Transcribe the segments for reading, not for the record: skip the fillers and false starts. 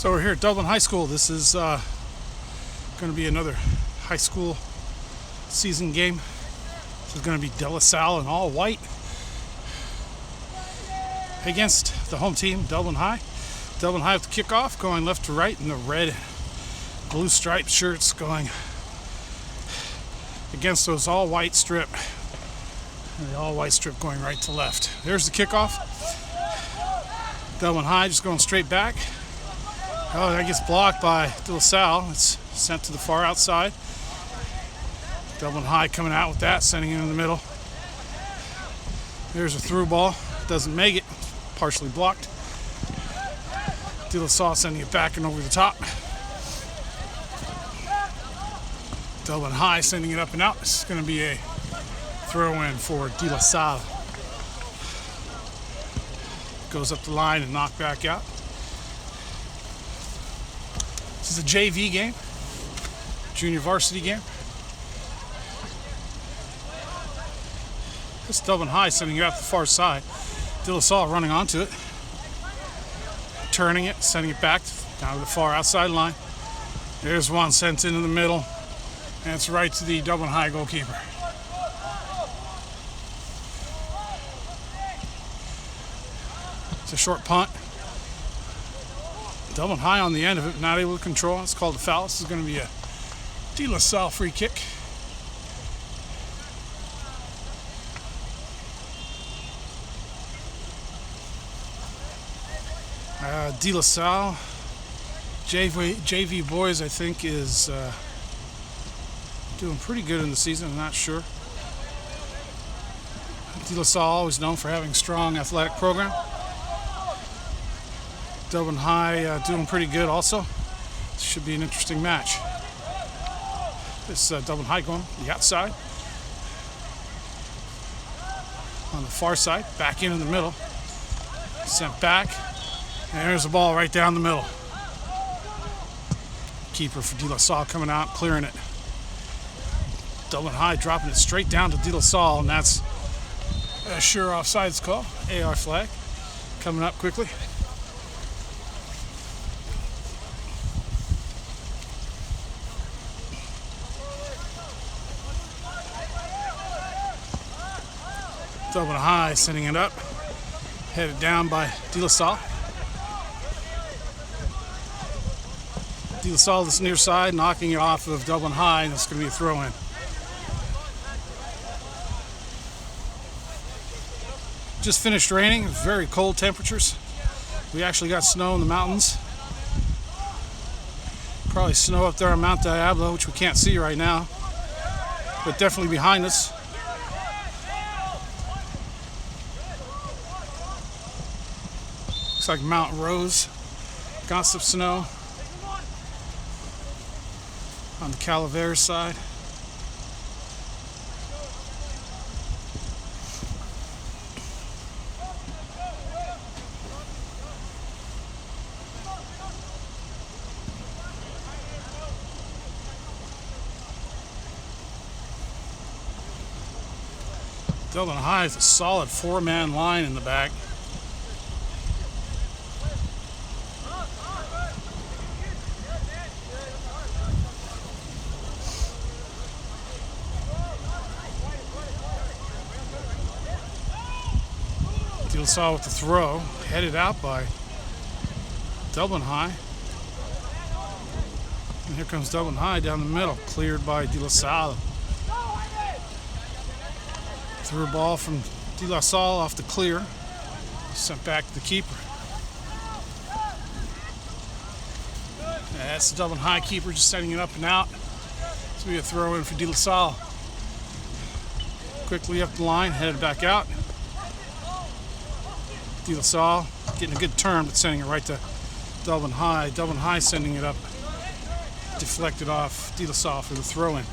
So we're here at Dublin High School. This is going to be another high school season game. This is going to be DeLasalle in all white against the home team, Dublin High. Dublin High with the kickoff, going left to right in the red, blue striped shirts, going against those all white strip. And the all white strip going right to left. There's the kickoff. Dublin High just going straight back. Oh, that gets blocked by DeLasalle. It's sent to the far outside. Dublin High coming out with that, sending it in the middle. There's a through ball. Doesn't make it. Partially blocked. DeLasalle sending it back and over the top. Dublin High sending it up and out. This is going to be a throw-in for DeLasalle. Goes up the line and knocked back out. This is a JV game, junior varsity game. This is Dublin High sending it out to the far side. DeLasalle running onto it, turning it, sending it back down to the far outside line. There's one sent into the middle, and it's right to the Dublin High goalkeeper. It's a short punt. Dublin High on the end of it, not able to control. It's called a foul. This is going to be a DeLasalle free kick. DeLasalle, JV boys, I think, is doing pretty good in the season. I'm not sure. DeLasalle always known for having a strong athletic program. Dublin High doing pretty good also. This should be an interesting match. This Dublin High going to the outside. On the far side, back in the middle. Sent back. And there's the ball right down the middle. Keeper for DeLasalle coming out, clearing it. Dublin High dropping it straight down to DeLasalle, and that's a sure offsides call. AR flag coming up quickly. Dublin High sending it up, headed down by DeLasalle. DeLasalle this near side, knocking it off of Dublin High, and it's going to be a throw-in. Just finished raining, very cold temperatures. We actually got snow in the mountains. Probably snow up there on Mount Diablo, which we can't see right now, but definitely behind us. Looks like Mount Rose got some snow on the Calaveras side. Dublin High is a solid four-man line in the back. DeLasalle with the throw, headed out by Dublin High. And here comes Dublin High down the middle, cleared by DeLasalle. Through a ball from DeLasalle off the clear, sent back to the keeper. And that's the Dublin High keeper just setting it up and out. This will be a throw in for DeLasalle. Quickly up the line, headed back out. DeLasalle getting a good turn, but sending it right to Dublin High. Dublin High sending it up, deflected off DeLasalle for the throw-in.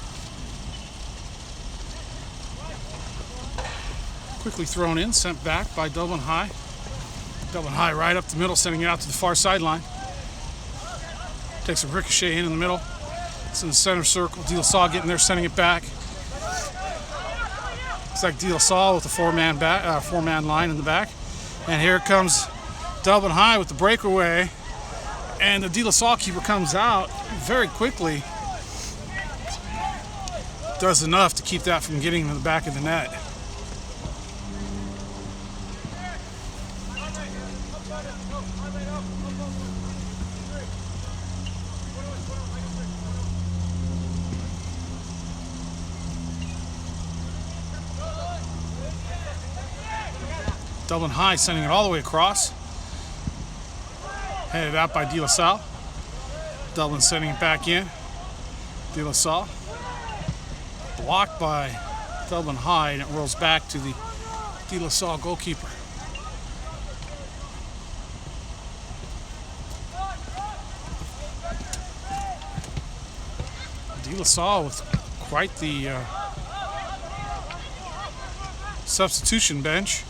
Quickly thrown in, sent back by Dublin High. Dublin High right up the middle, sending it out to the far sideline. Takes a ricochet in the middle. It's in the center circle. DeLasalle getting there, sending it back. Looks like DeLasalle with a four-man line in the back. And here comes Dublin High with the breakaway. And the DeLasalle keeper comes out very quickly. Does enough to keep that from getting into the back of the net. Dublin High sending it all the way across. Headed out by DeLasalle. Dublin sending it back in. DeLasalle. Blocked by Dublin High, and it rolls back to the DeLasalle goalkeeper. DeLasalle with quite the substitution bench.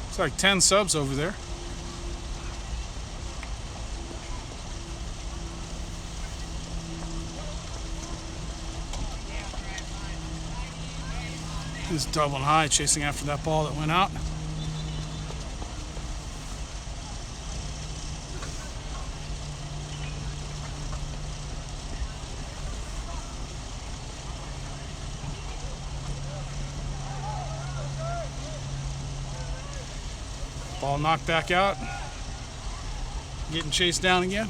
It's like 10 subs over there. This is Dublin High chasing after that ball that went out. Ball knocked back out. Getting chased down again.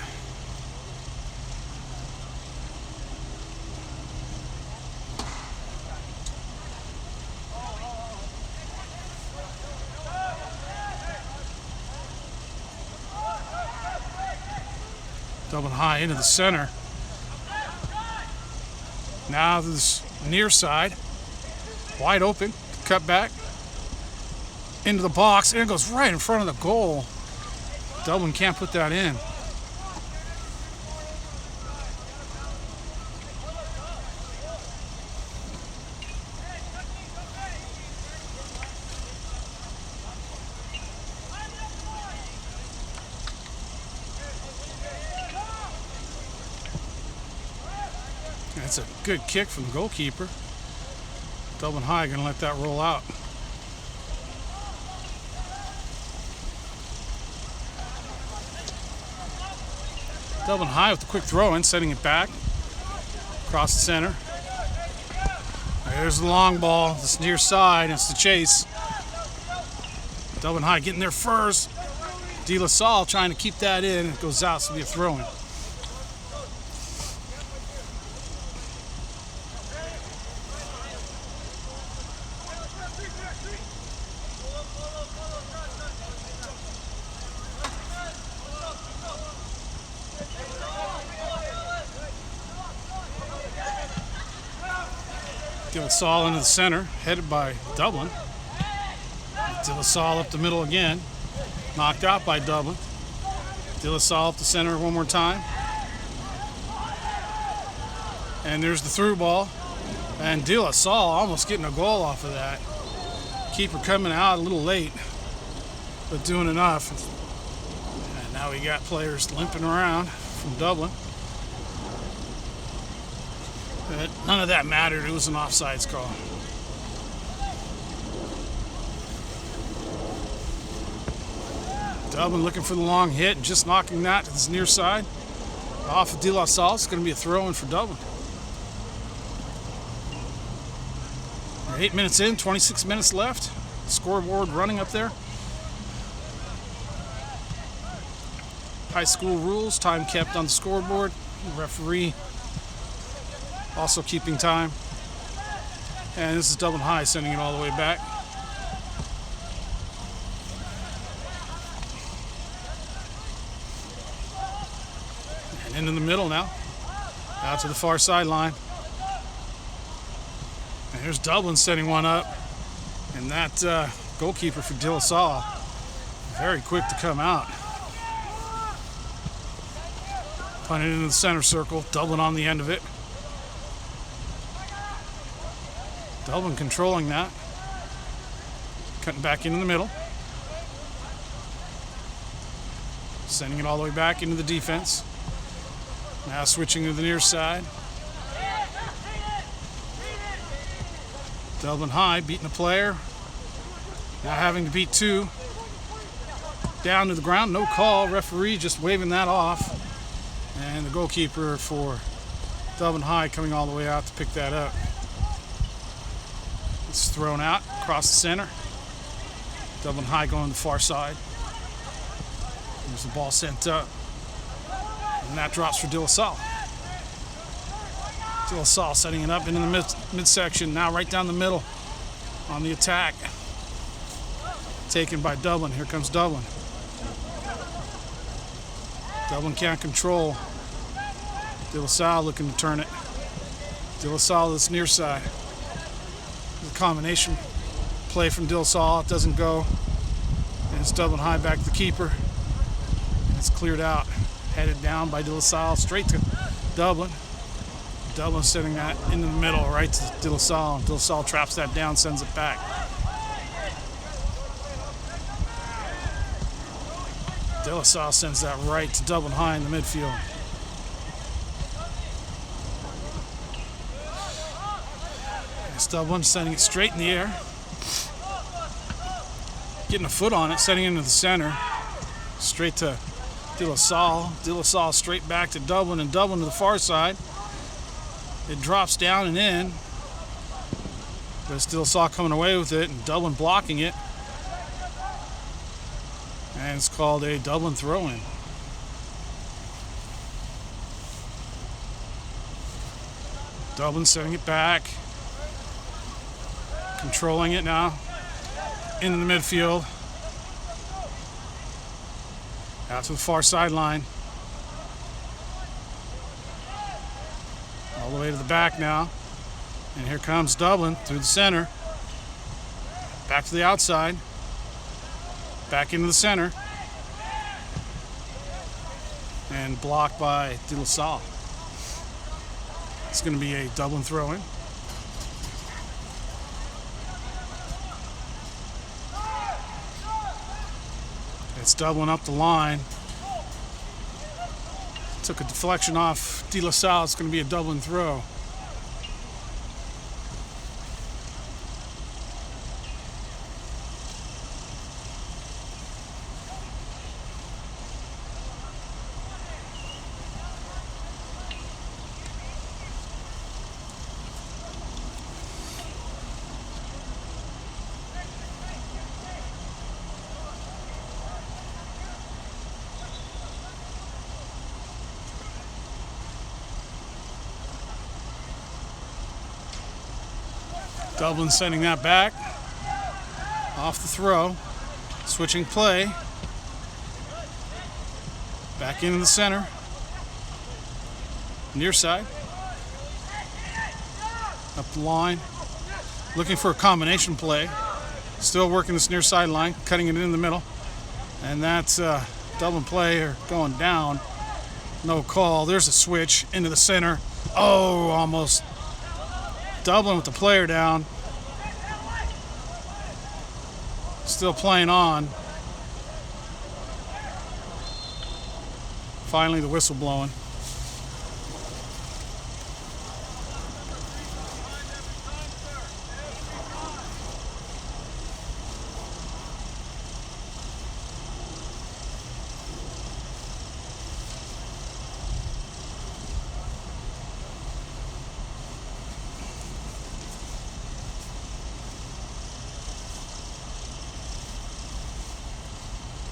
Dublin High into the center. Now this near side. Wide open. Cut back. Into the box, and it goes right in front of the goal. Dublin can't put that in. That's a good kick from the goalkeeper. Dublin High going to let that roll out. Dublin High with the quick throw in, setting it back across the center. There's the long ball, this near side, it's the chase. Dublin High getting there first. DeLasalle trying to keep that in. It goes out, so it'll be a throw in. DeLasalle into the center, headed by Dublin. DeLasalle up the middle again, knocked out by Dublin. DeLasalle up the center one more time. And there's the through ball. And DeLasalle almost getting a goal off of that. Keeper coming out a little late, but doing enough. And now we got players limping around from Dublin. But none of that mattered. It was an offsides call. Dublin looking for the long hit and just knocking that to this near side. Off of DeLasalle. It's going to be a throw-in for Dublin. We're 8 minutes in, 26 minutes left. Scoreboard running up there. High school rules, time kept on the scoreboard. Referee also keeping time. And this is Dublin High sending it all the way back. And into the middle now. Out to the far sideline. And here's Dublin setting one up. And that goalkeeper for DeLasalle, very quick to come out. Punted into the center circle. Dublin on the end of it. Dublin controlling that. Cutting back into the middle. Sending it all the way back into the defense. Now switching to the near side. Dublin High beating a player. Now having to beat two. down to the ground. No call. Referee just waving that off. And the goalkeeper for Dublin High coming all the way out to pick that up. It's thrown out across the center. Dublin High going to the far side. There's the ball sent up. And that drops for DeLaSalle. DeLaSalle setting it up into the midsection. Now right down the middle on the attack. Taken by Dublin. Here comes Dublin. Dublin can't control. DeLaSalle looking to turn it. DeLaSalle this near side. The combination play from DeLaSalle. It doesn't go. And it's Dublin High back to the keeper. And it's cleared out. Headed down by DeLaSalle straight to Dublin. Dublin sending that into the middle right to DeLaSalle. DeLaSalle traps that down, sends it back. DeLaSalle sends that right to Dublin High in the midfield. It's Dublin sending it straight in the air. Getting a foot on it, sending it into the center. Straight to DeLaSalle. DeLaSalle straight back to Dublin, and Dublin to the far side. It drops down and in. But it's DeLaSalle coming away with it, and Dublin blocking it. And it's called a Dublin throw-in. Dublin sending it back. Controlling it now. Into the midfield. Out to the far sideline. All the way to the back now. And here comes Dublin through the center. Back to the outside. Back into the center. And blocked by DeLaSalle. It's going to be a Dublin throw-in. It's Dublin up the line. Took a deflection off DeLaSalle. It's going to be a Dublin throw. Dublin sending that back. Off the throw. Switching play. Back into the center. Near side. Up the line. Looking for a combination play. Still working this near sideline. Cutting it in the middle. And that's Dublin player going down. No call. There's a switch into the center. Oh, almost. Dublin with the player down. Still playing on. Finally the whistle blowing.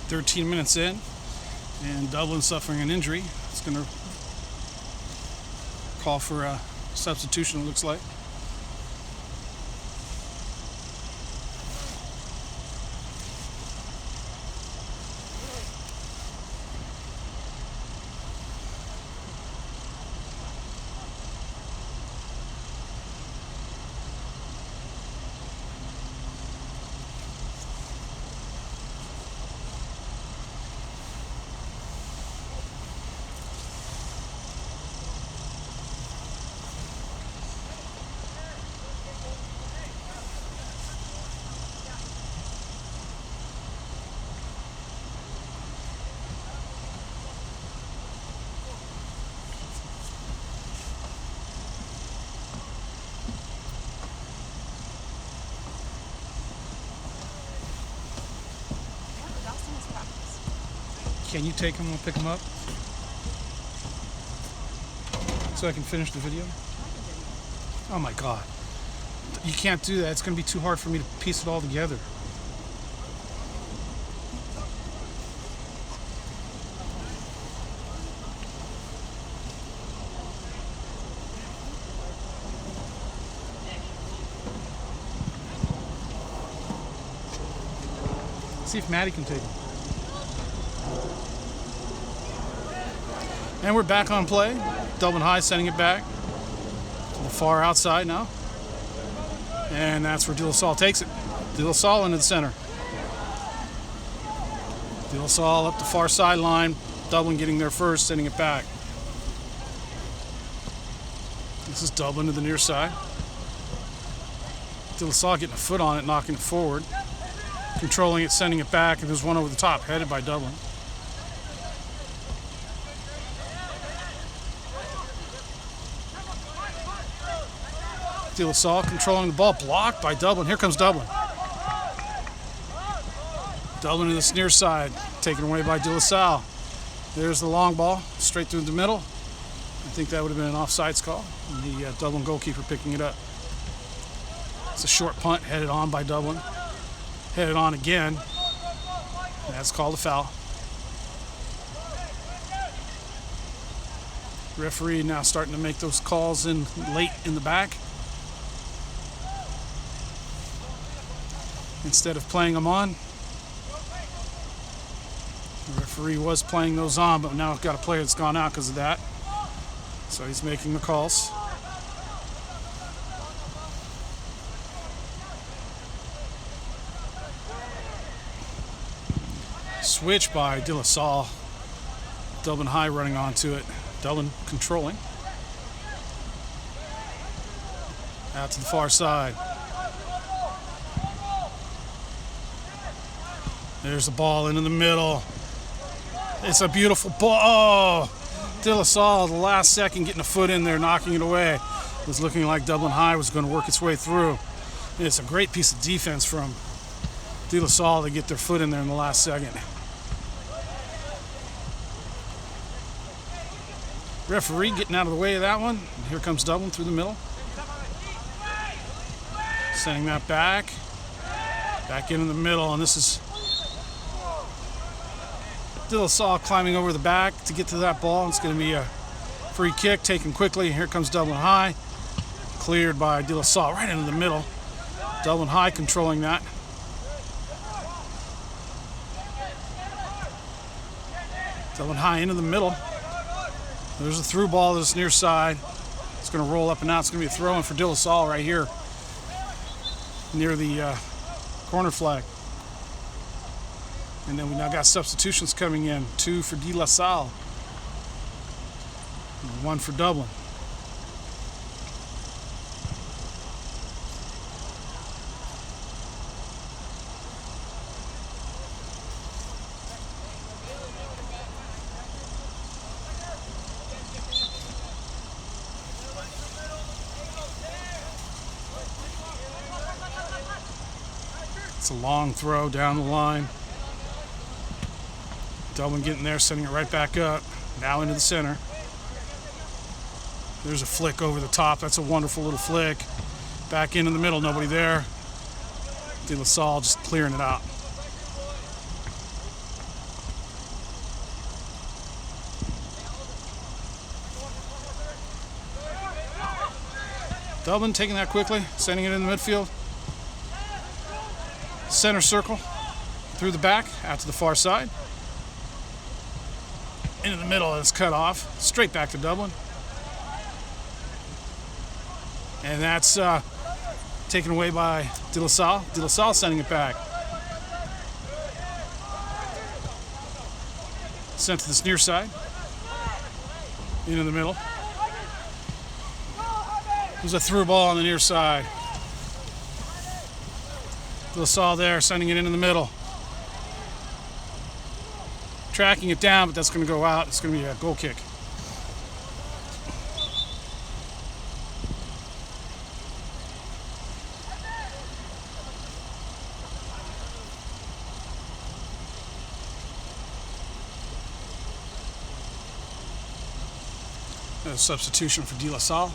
"13 minutes in, and Dublin suffering an injury. It's going to call for a substitution, it looks like. Can you take them and pick them up so I can finish the video? Oh my God. You can't do that. It's going to be too hard for me to piece it all together. See if Maddie can take it. And we're back on play. Dublin High sending it back to the far outside now. And that's where DeLaSalle takes it. DeLaSalle into the center. DeLaSalle up the far sideline. Dublin getting there first, sending it back. This is Dublin to the near side. DeLaSalle getting a foot on it, knocking it forward. Controlling it, sending it back, and there's one over the top, headed by Dublin. DeLaSalle controlling the ball, blocked by Dublin. Here comes Dublin. Dublin to this near side, taken away by DeLaSalle. There's the long ball, straight through the middle. I think that would have been an offsides call. And the Dublin goalkeeper picking it up. It's a short punt, headed on by Dublin. Headed on again. That's called a foul. Referee now starting to make those calls in late in the back. Instead of playing them on. The referee was playing those on, but now I've got a player that's gone out because of that. So he's making the calls. Switch by DeLaSalle. Dublin High running onto it. Dublin controlling. Out to the far side. There's the ball into the middle. It's a beautiful ball. Oh, DeLaSalle, the last second, getting a foot in there, knocking it away. It was looking like Dublin High was going to work its way through. And it's a great piece of defense from DeLaSalle to get their foot in there in the last second. Referee getting out of the way of that one. And here comes Dublin through the middle. Sending that back. Back into the middle, and this is DeLaSalle climbing over the back to get to that ball. It's going to be a free kick taken quickly. Here comes Dublin High. Cleared by DeLaSalle right into the middle. Dublin High controlling that. Dublin High into the middle. There's a through ball to this near side. It's going to roll up and out. It's going to be a throw in for DeLaSalle right here near the corner flag. And then we now got substitutions coming in. 2 for DeLaSalle. And 1 for Dublin. It's a long throw down the line. Dublin getting there, sending it right back up. Now into the center. There's a flick over the top. That's a wonderful little flick. Back into the middle, nobody there. DeLaSalle just clearing it out. Dublin taking that quickly, sending it in the midfield. Center circle, through the back, out to the far side. Into the middle, it's cut off. Straight back to Dublin. And that's taken away by DeLaSalle. DeLaSalle sending it back. Sent to this near side. Into the middle. There's a through ball on the near side. DeLaSalle there, sending it into the middle. Tracking it down, but that's going to go out. It's going to be a goal kick. A substitution for DeLasalle.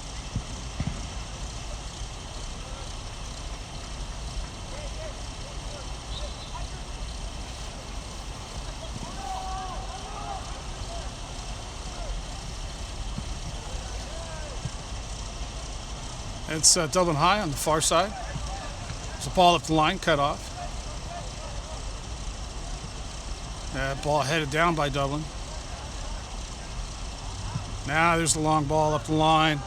It's Dublin High on the far side. There's a ball up the line, cut off. That ball headed down by Dublin. Now there's the long ball up the line.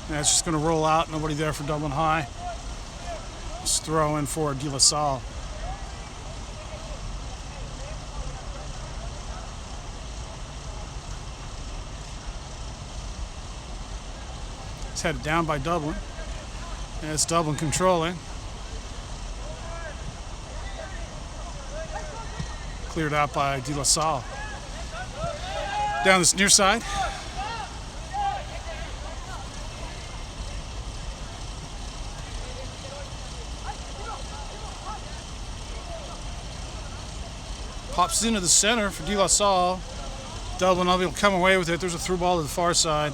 That's just going to roll out. Nobody there for Dublin High. Just throw in for DeLasalle. It's headed down by Dublin. And it's Dublin controlling. Cleared out by DeLasalle. Down this near side. Pops into the center for DeLasalle. Dublin will be able to come away with it. There's a through ball to the far side.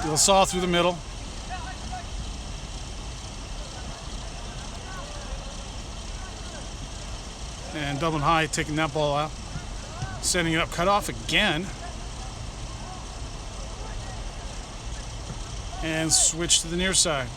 DeLasalle through the middle. And Dublin High taking that ball out. Sending it up, cut off again. And switch to the near side.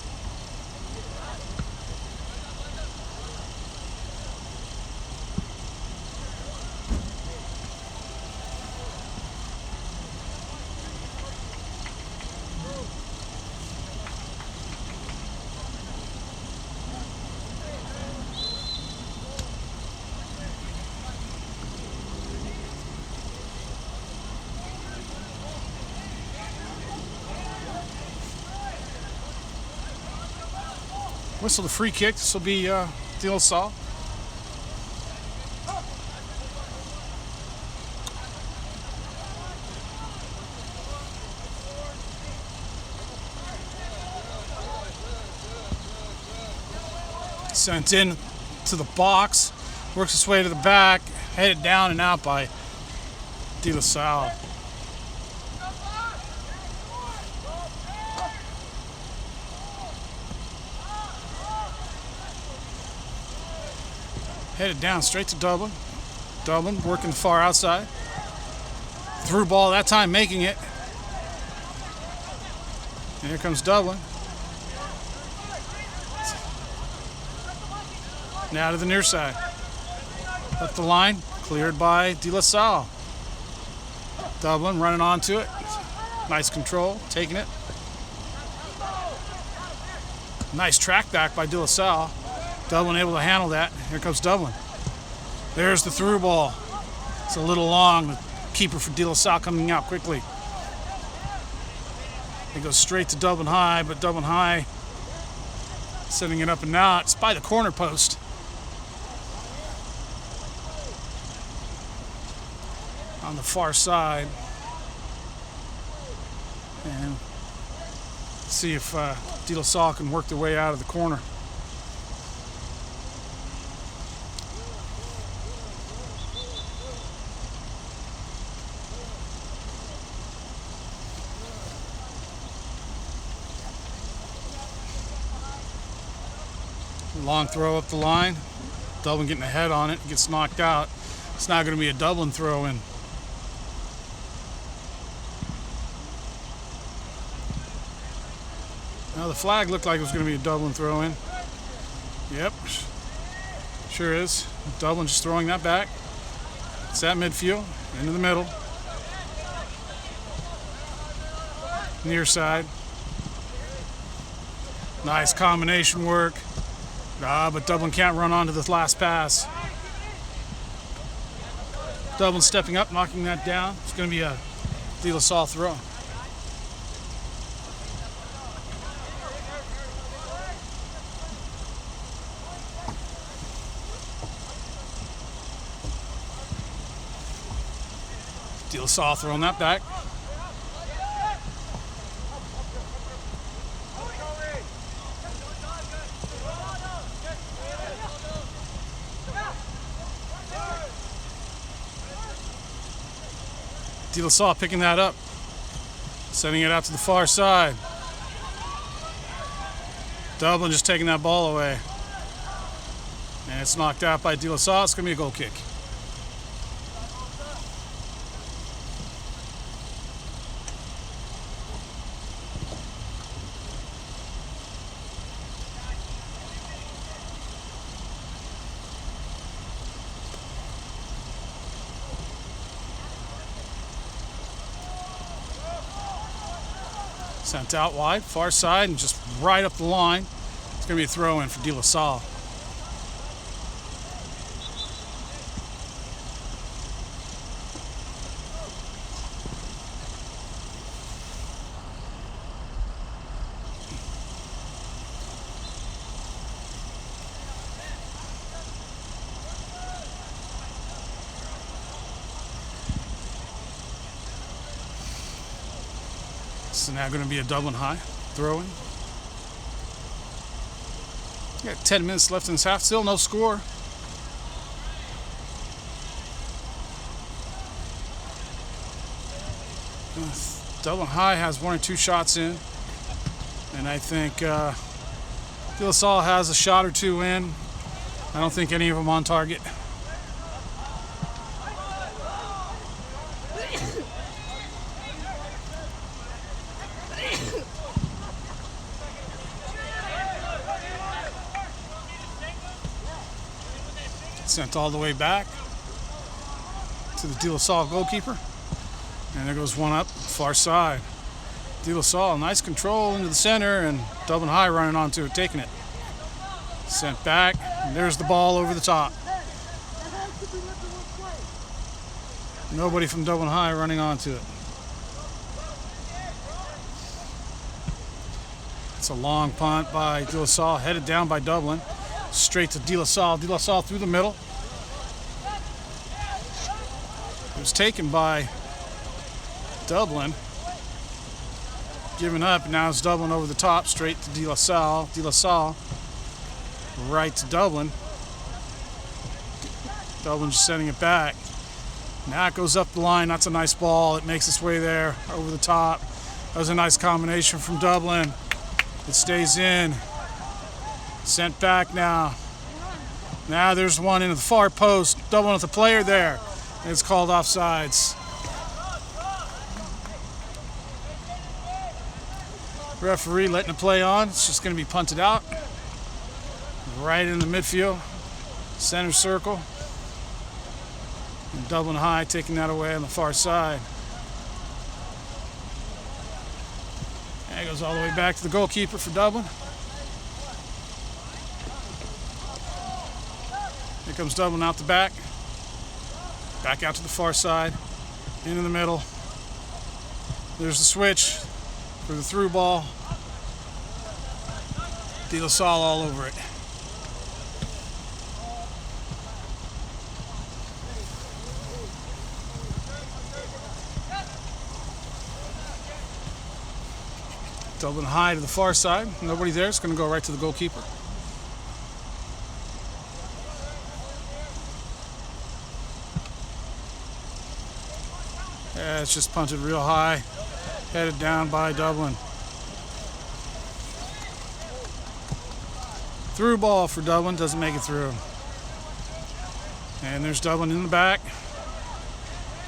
Whistle the free kick. This will be DeLasalle. Sent in to the box. Works its way to the back. Headed down and out by DeLasalle. Headed down straight to Dublin. Dublin working the far outside. Through ball that time, making it. And here comes Dublin. Now to the near side. Up the line, cleared by DeLasalle. Dublin running onto it. Nice control, taking it. Nice track back by DeLasalle. Dublin able to handle that. Here comes Dublin. There's the through ball. It's a little long. The keeper for DeLasalle coming out quickly. It goes straight to Dublin High, but Dublin High sending it up and out. It's by the corner post. On the far side. And see if DeLasalle can work their way out of the corner. Long throw up the line. Dublin getting a head on it. Gets knocked out. It's now going to be a Dublin throw in. Now the flag looked like it was going to be a Dublin throw in. Yep. Sure is. Dublin just throwing that back. It's at midfield. Into the middle. Near side. Nice combination work. But Dublin can't run onto this last pass. Dublin stepping up, knocking that down. It's going to be a DeLasalle throw. DeLasalle throwing that back. DeLasalle picking that up, sending it out to the far side. Dublin just taking that ball away. And it's knocked out by DeLasalle. It's going to be a goal kick. Sent out wide, far side, and just right up the line. It's going to be a throw in for DeLasalle. So now going to be a Dublin high throw-in. Got 10 minutes left in this half. Still no score. Dublin High has 1 or 2 shots in, and I think DeLasalle has a shot or 2 in. I don't think any of them on target. Sent all the way back to the DeLasalle goalkeeper. And there goes one up, far side. DeLasalle, nice control into the center, and Dublin High running onto it, taking it. Sent back, and there's the ball over the top. Nobody from Dublin High running onto it. It's a long punt by DeLasalle, headed down by Dublin. Straight to DeLasalle. DeLasalle through the middle. It was taken by Dublin. Giving up. Now it's Dublin over the top. Straight to DeLasalle. DeLasalle right to Dublin. Dublin just sending it back. Now it goes up the line. That's a nice ball. It makes its way there over the top. That was a nice combination from Dublin. It stays in. Sent back now. Now there's one into the far post. Dublin with the player there. And it's called offsides. Referee letting the play on. It's just going to be punted out. Right in the midfield. Center circle. And Dublin High taking that away on the far side. And it goes all the way back to the goalkeeper for Dublin. Here comes Dublin out the back. Back out to the far side. Into the middle. There's the switch for the through ball. DeLasalle all over it. Dublin High to the far side. Nobody there. It's going to go right to the goalkeeper. Yeah, it's just punted real high. Headed down by Dublin. Through ball for Dublin. Doesn't make it through. And there's Dublin in the back.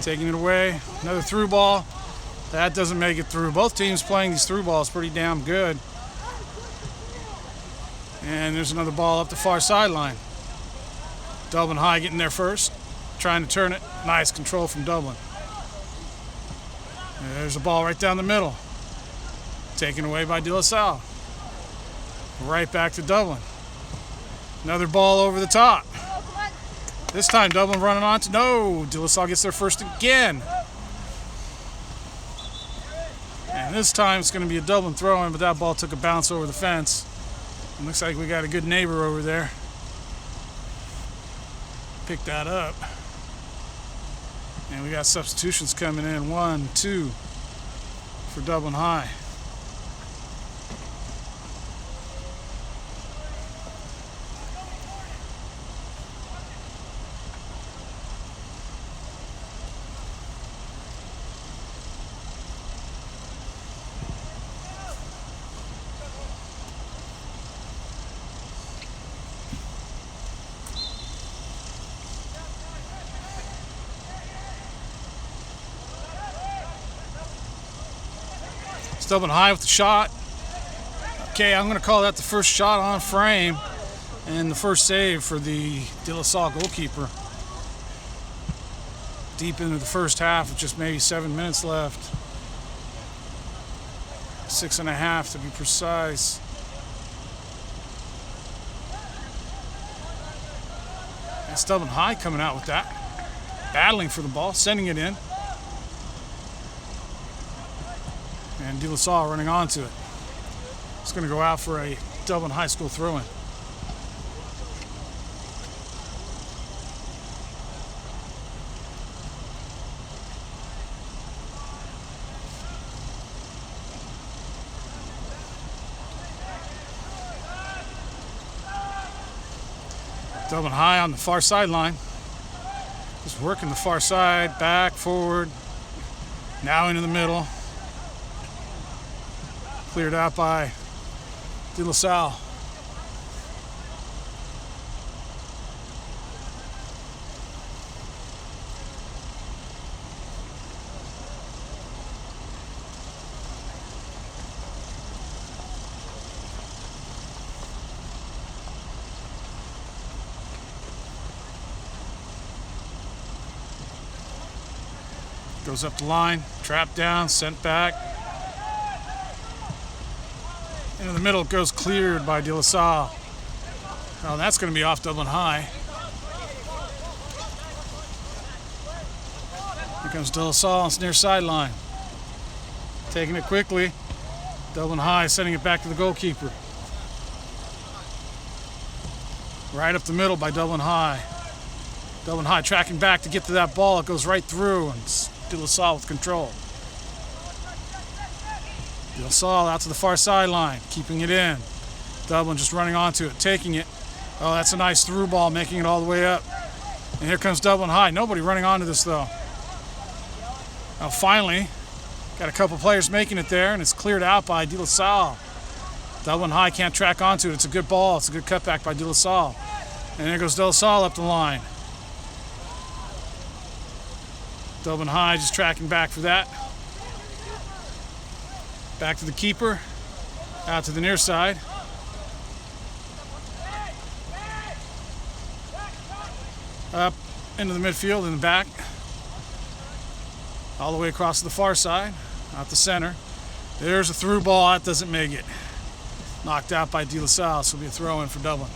Taking it away. Another through ball. That doesn't make it through. Both teams playing these through balls pretty damn good. And there's another ball up the far sideline. Dublin High getting there first. Trying to turn it. Nice control from Dublin. And there's a ball right down the middle. Taken away by DeLasalle. Right back to Dublin. Another ball over the top. This time Dublin running on to... No! DeLasalle gets there first again. And this time it's going to be a Dublin throw-in, but that ball took a bounce over the fence. It looks like we got a good neighbor over there. Pick that up. And we got substitutions coming in. 1, 2 for Dublin High. Dublin High with the shot. Okay, I'm going to call that the first shot on frame and the first save for the DeLasalle goalkeeper. Deep into the first half with just maybe 7 minutes left. 6.5 to be precise. That's Dublin High coming out with that. Battling for the ball, sending it in. And DeLasalle running onto it. It's going to go out for a Dublin High School throw-in. Dublin High on the far sideline. Just working the far side, back, forward. Now into the middle. Cleared out by DeLasalle. Goes up the line, trapped down, sent back. Into the middle, goes cleared by DeLasalle. Oh, that's going to be off Dublin High. Here comes DeLasalle on its near sideline. Taking it quickly. Dublin High sending it back to the goalkeeper. Right up the middle by Dublin High. Dublin High tracking back to get to that ball. It goes right through, and DeLasalle with control. DeLasalle out to the far sideline, keeping it in. Dublin just running onto it, taking it. Oh, that's a nice through ball, making it all the way up. And here comes Dublin High. Nobody running onto this, though. Now, finally, got a couple players making it there, and it's cleared out by DeLasalle. Dublin High can't track onto it. It's a good ball. It's a good cutback by DeLasalle. And there goes DeLasalle up the line. Dublin High just tracking back for that. Back to the keeper. Out to the near side. Up into the midfield in the back. All the way across to the far side. Out the center. There's a through ball. That doesn't make it. Knocked out by DeLasalle, so it'll be a throw in for Dublin.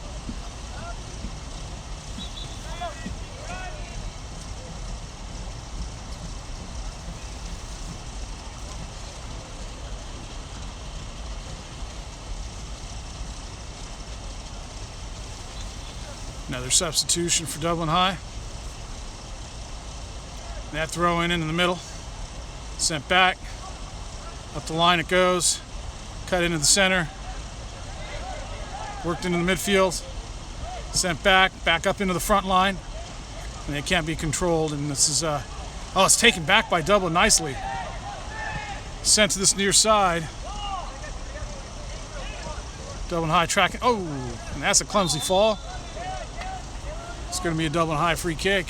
Another substitution for Dublin High. That throw in the middle. Sent back. Up the line it goes. Cut into the center. Worked into the midfield. Sent back. Back up into the front line. And it can't be controlled. And this is, oh, it's taken back by Dublin nicely. Sent to this near side. Dublin High tracking. Oh, and that's a clumsy fall. It's going to be a Dublin High free kick.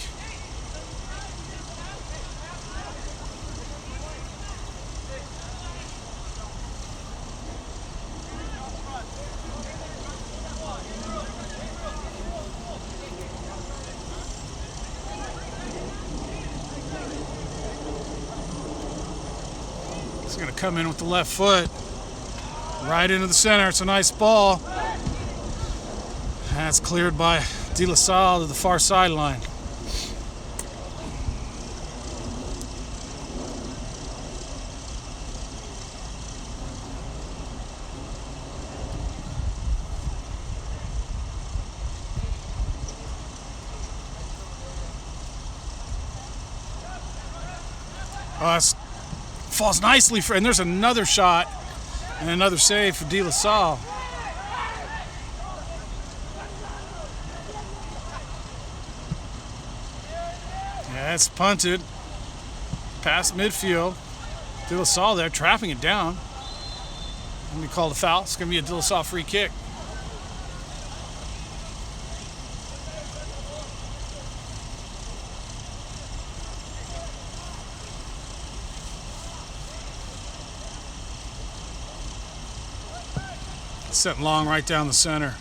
It's going to come in with the left foot. Right into the center. It's a nice ball. That's cleared by DeLasalle to the far sideline. Oh, that falls nicely for, and there's another shot and another save for DeLasalle. Yeah, it's punted past midfield. DeLasalle there trapping it down. Going to be called a foul. It's going to be a DeLasalle free kick. Sent long right down the center.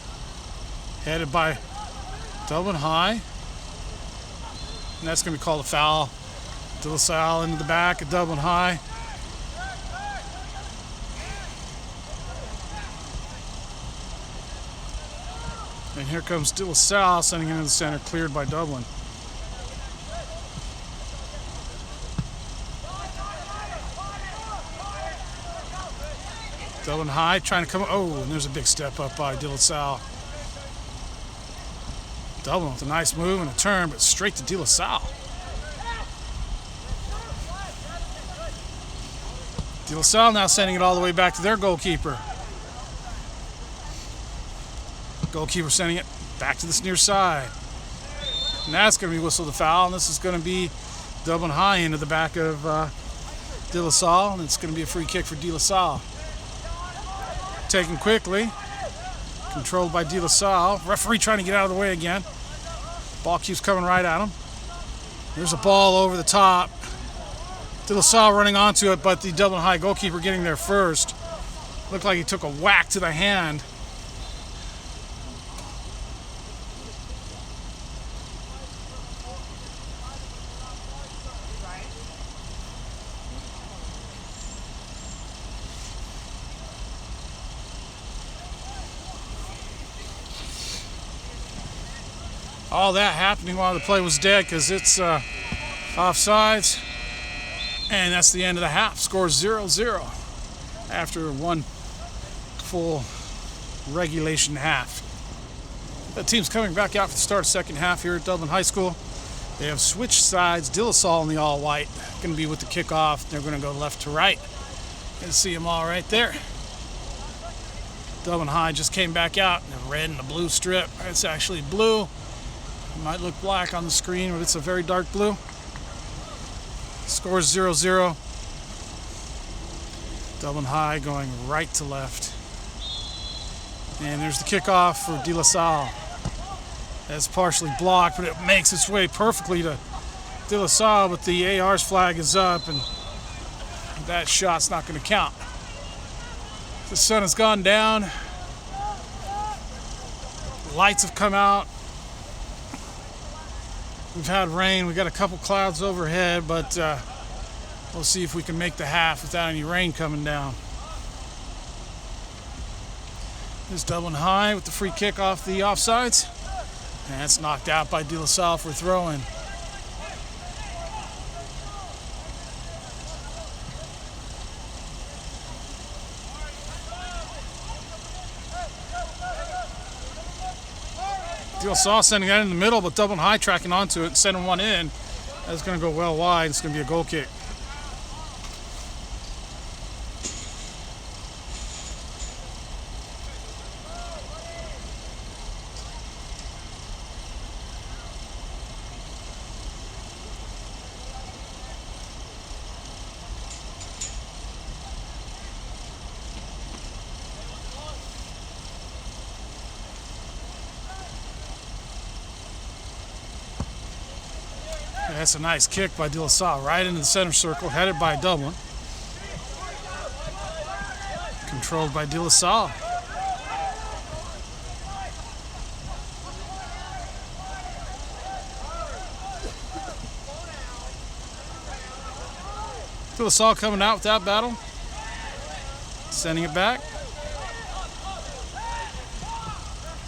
Headed by Dublin High. And that's going to be called a foul. DeLasalle into the back of Dublin High. And here comes DeLasalle sending it into the center, cleared by Dublin. Dublin High trying to come. Oh, and there's a big step up by DeLasalle. Dublin with a nice move and a turn, but straight to DeLasalle. DeLasalle now sending it all the way back to their goalkeeper. Goalkeeper sending it back to this near side. And that's going to be whistled a foul, and this is going to be Dublin High into the back of DeLasalle, and it's going to be a free kick for DeLasalle. Taken quickly, controlled by DeLasalle. Referee trying to get out of the way again. Ball keeps coming right at him. There's a ball over the top. DeLasalle running onto it, but the Dublin High goalkeeper getting there first. Looked like he took a whack to the hand. All that happening while the play was dead because it's offsides. And that's the end of the half. Score 0-0 after one full regulation half. The team's coming back out for the start of the second half here at Dublin High School. They have switched sides. DeLasalle in the all-white. Going to be with the kickoff. They're going to go left to right. You can see them all right there. Dublin High just came back out in the red and the blue strip. It's actually blue. It might look black on the screen, but it's a very dark blue. Score 0-0. Dublin High going right to left. And there's the kickoff for DeLasalle. That's partially blocked, but it makes its way perfectly to DeLasalle, but the AR's flag is up, and that shot's not going to count. The sun has gone down. Lights have come out. We've had rain. We've got a couple clouds overhead, but we'll see if we can make the half without any rain coming down. There's Dublin High with the free kick off the offsides. And that's knocked out by DeLasalle for throw-in. DeLasalle sending that in the middle, but Dublin High tracking onto it and sending one in. That's going to go well wide. It's going to be a goal kick. That's a nice kick by DeLasalle, right into the center circle, headed by Dublin. Controlled by DeLasalle. DeLasalle coming out with that battle. Sending it back.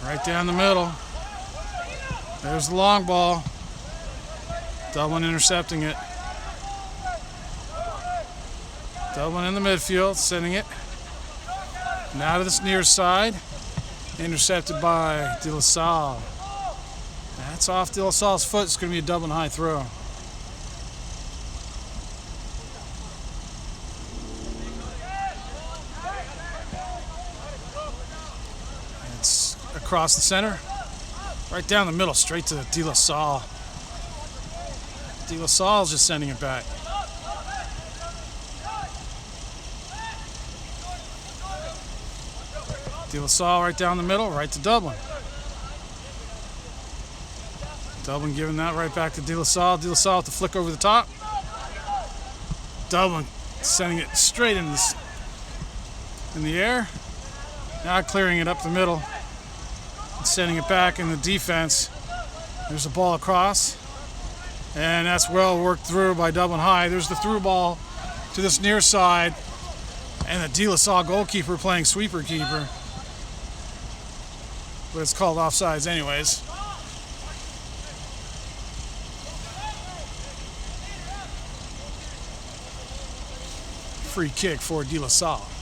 Right down the middle. There's the long ball. Dublin intercepting it. Dublin in the midfield, sending it. Now to this near side. Intercepted by DeLasalle. That's off DeLasalle's foot. It's going to be a Dublin High throw. It's across the center. Right down the middle, straight to DeLasalle. DeLasalle's just sending it back. DeLasalle right down the middle, right to Dublin. Dublin giving that right back to DeLasalle. DeLasalle with the flick over the top. Dublin sending it straight in the air. Now clearing it up the middle and sending it back in the defense. There's a ball across, and that's well worked through by Dublin High. There's the through ball to this near side, and the DeLasalle goalkeeper playing sweeper keeper. But it's called offsides anyways. Free kick for DeLasalle.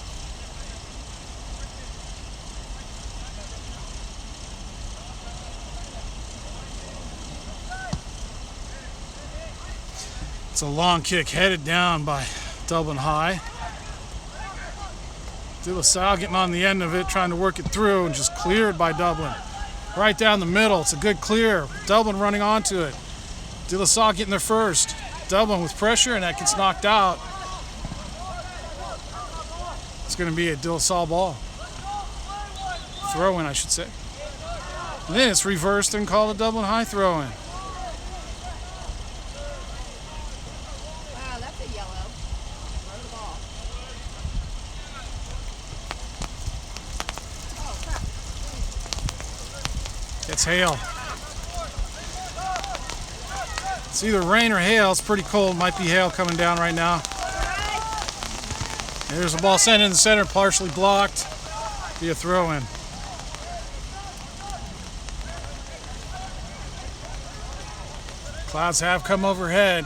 It's a long kick headed down by Dublin High. DeLasalle getting on the end of it, trying to work it through, and just cleared by Dublin. Right down the middle. It's a good clear. Dublin running onto it. DeLasalle getting there first. Dublin with pressure, and that gets knocked out. It's going to be a DeLasalle ball. Throw-in, I should say. And then it's reversed and called a Dublin High throw-in. Wow, that's a yellow. Throw the ball. Oh, crap. It's hail. It's either rain or hail. It's pretty cold. Might be hail coming down right now. There's a ball sent in the center, partially blocked. Be a throw-in. Clouds have come overhead,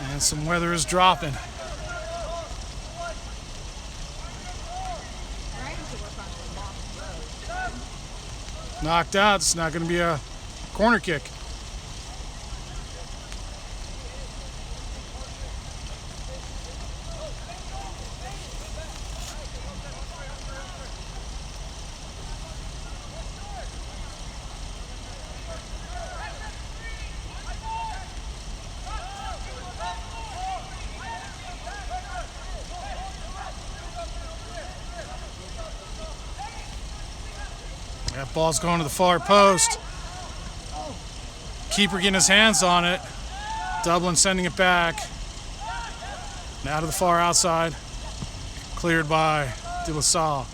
and some weather is dropping. Knocked out. It's not going to be a corner kick. That ball's going to the far post. Keeper getting his hands on it. Dublin sending it back. Now to the far outside. Cleared by DeLasalle.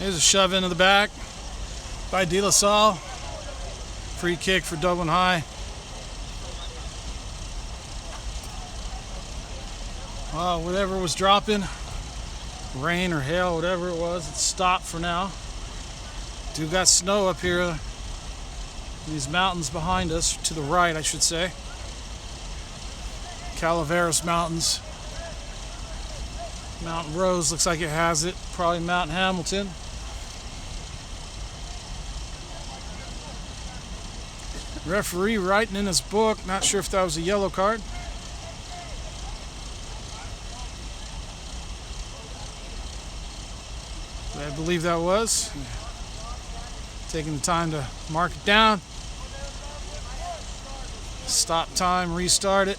There's a shove into the back by DeLasalle. Free kick for Dublin High. Well, whatever was dropping, rain or hail, whatever it was, it stopped for now. Do got snow up here. These mountains behind us, to the right, I should say. Calaveras Mountains. Mount Rose looks like it has it. Probably Mount Hamilton. Referee writing in his book, not sure if that was a yellow card. I believe that was. Taking the time to mark it down. Stop time, restart it.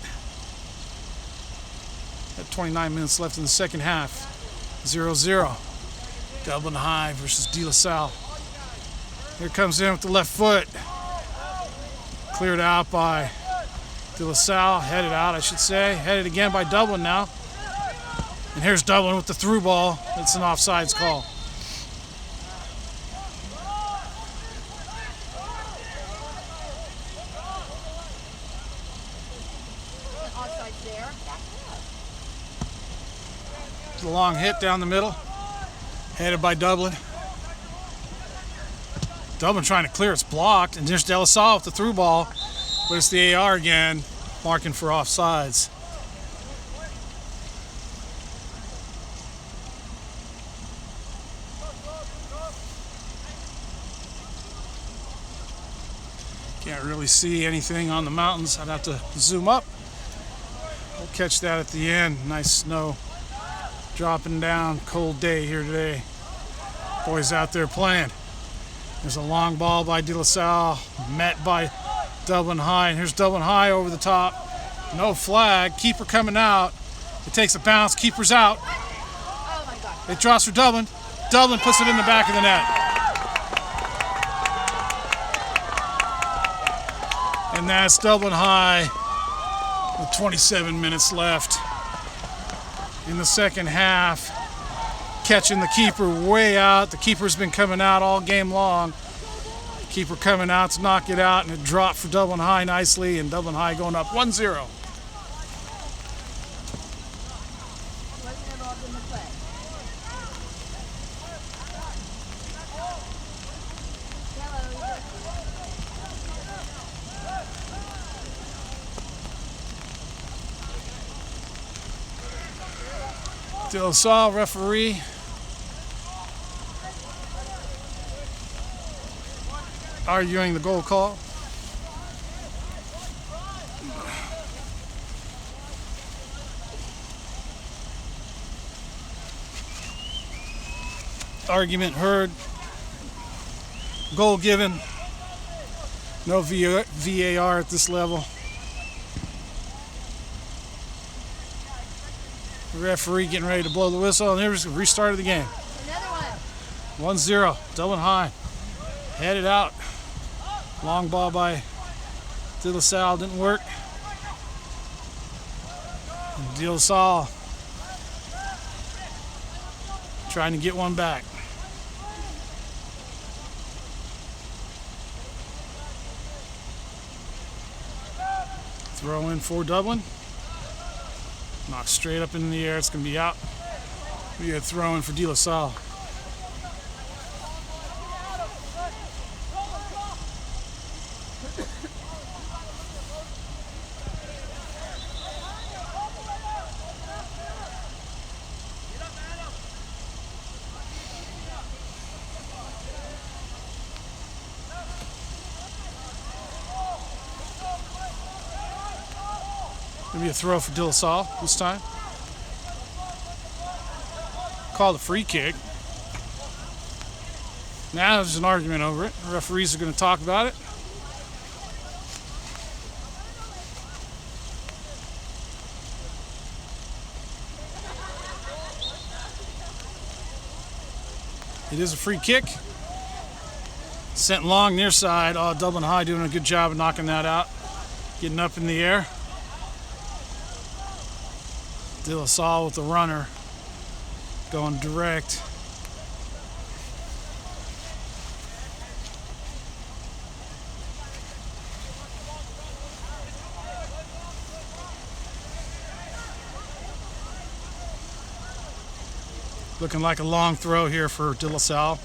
Got 29 minutes left in the second half. 0-0. Dublin High versus DeLasalle. Here comes in with the left foot. Cleared out by DeLasalle, headed out, I should say. Headed again by Dublin now. And here's Dublin with the through ball. It's an offsides call. Offsides there. It's a long hit down the middle. Headed by Dublin. Dublin trying to clear, it's blocked, and there's DeLasalle with the through ball, but it's the AR again, marking for offsides. Can't really see anything on the mountains. I'd have to zoom up. We'll catch that at the end. Nice snow dropping down. Cold day here today. Boys out there playing. There's a long ball by DeLasalle, met by Dublin High, and here's Dublin High over the top. No flag, keeper coming out. It takes a bounce, keeper's out. Oh my God. It draws for Dublin. Dublin puts it in the back of the net. And that's Dublin High with 27 minutes left in the second half. Catching the keeper way out. The keeper's been coming out all game long. Keeper coming out to knock it out, and it dropped for Dublin High nicely, and Dublin High going up 1-0. Wasn't involved in the play. DeLasalle referee. Arguing the goal call. Argument heard. Goal given. No VAR at this level. The referee getting ready to blow the whistle, and here's the restart of the game. Another one. 1-0, Dublin High. Headed out. Long ball by DeLasalle didn't work. And DeLasalle trying to get one back. Throw in for Dublin. Knocked straight up in the air. It's going to be out. We got throw in for DeLasalle. Gonna be a throw for DeLasalle this time. Called a free kick. Now there's an argument over it. The referees are going to talk about it. It is a free kick. Sent long near side. Oh, Dublin High doing a good job of knocking that out. Getting up in the air. DeLasalle with the runner going direct. Looking like a long throw here for DeLasalle.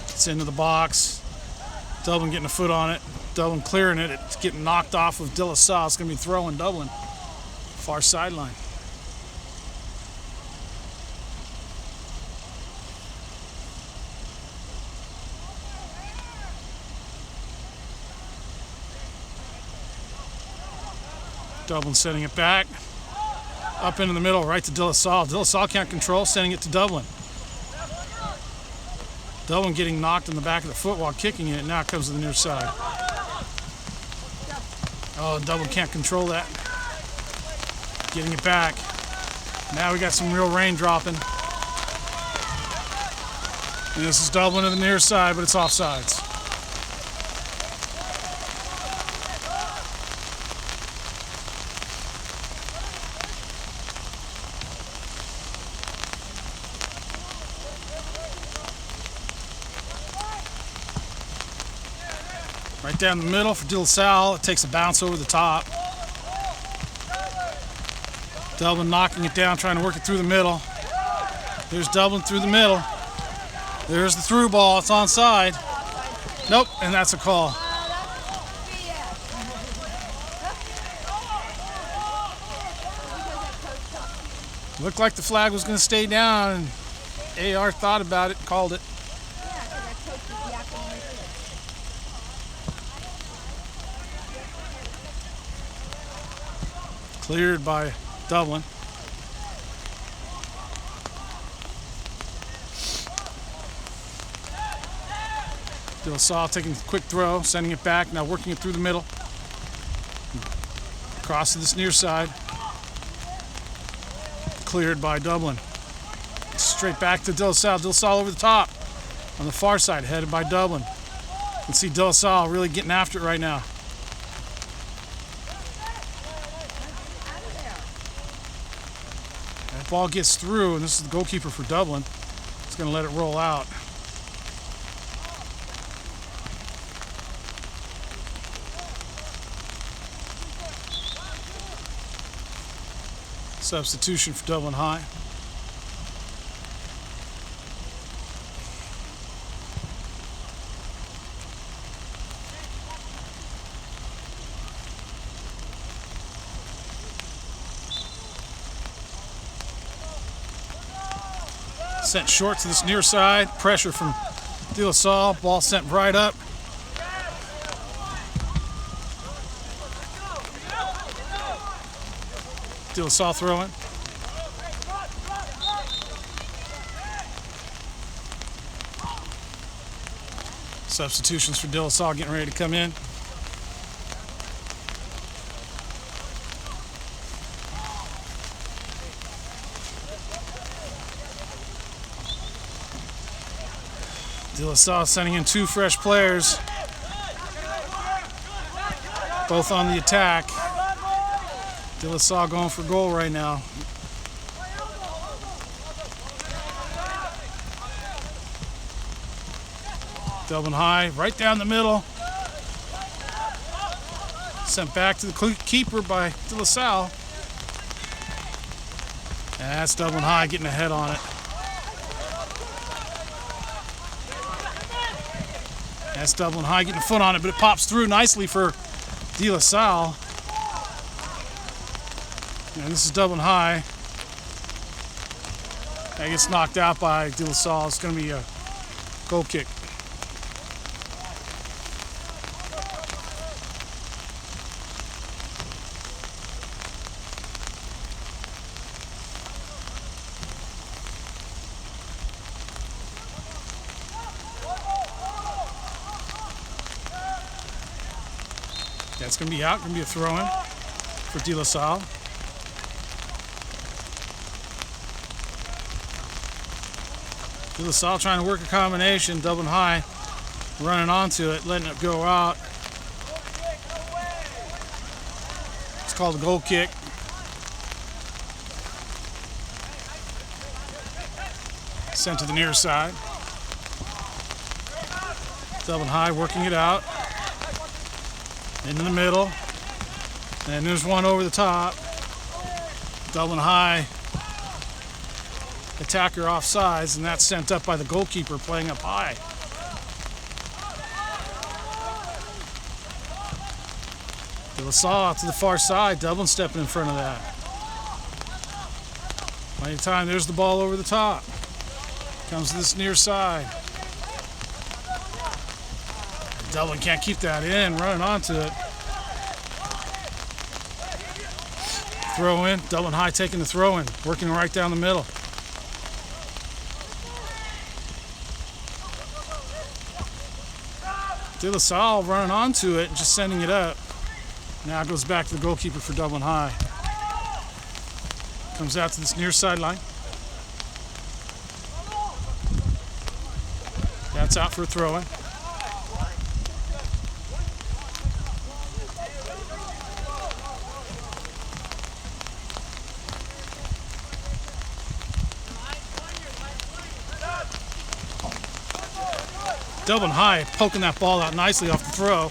It's into the box. Dublin getting a foot on it. Dublin clearing it. It's getting knocked off of DeLasalle. It's going to be throwing Dublin. Far sideline. Dublin sending it back. Up into the middle, right to DeLasalle. DeLasalle can't control, sending it to Dublin. Dublin getting knocked in the back of the foot while kicking it. Now it comes to the near side. Oh, Dublin can't control that. Getting it back. Now we got some real rain dropping. And this is Dublin to the near side, but it's offsides. Right down the middle for DeLaSalle. It takes a bounce over the top. Dublin knocking it down, trying to work it through the middle. There's Dublin through the middle. There's the through ball. It's onside. Nope, and that's a call. Looked like the flag was going to stay down, and AR thought about it, called it. Cleared by Dublin. DeLaSalle taking a quick throw, sending it back, now working it through the middle. Across to this near side. Cleared by Dublin. Straight back to DeLaSalle. DeLaSalle over the top. On the far side, headed by Dublin. can see DeLasalle really getting after it right now. Out of there. That ball gets through, and this is the goalkeeper for Dublin. He's going to let it roll out. Substitution for Dublin High. Sent short to this near side. Pressure from DeLasalle. Ball sent right up. DeLasalle throwing. Substitutions for DeLasalle getting ready to come in. DeLasalle sending in 2 fresh players, both on the attack. DeLasalle going for goal right now. Dublin High right down the middle. Sent back to the keeper by DeLasalle. And that's Dublin High getting ahead on it. That's Dublin High getting a foot on it, but it pops through nicely for DeLasalle. And this is Dublin High. That gets knocked out by DeLasalle. It's going to be a goal kick. That's going to be out. Going to be a throw-in for DeLasalle. DeLasalle trying to work a combination. Dublin High running onto it, letting it go out. It's called a goal kick. Sent to the near side. Dublin High working it out. Into the middle. And there's one over the top. Dublin High attacker offsides, and that's sent up by the goalkeeper playing up high. DeLasalle out to the far side. Dublin stepping in front of that. Plenty of time. There's the ball over the top. Comes to this near side. Dublin can't keep that in. Running onto it. Throw in. Dublin High taking the throw in. Working right down the middle. DeLasalle running onto it and just sending it up. Now it goes back to the goalkeeper for Dublin High. Comes out to this near sideline. That's out for a throw-in. Dublin High poking that ball out nicely off the throw.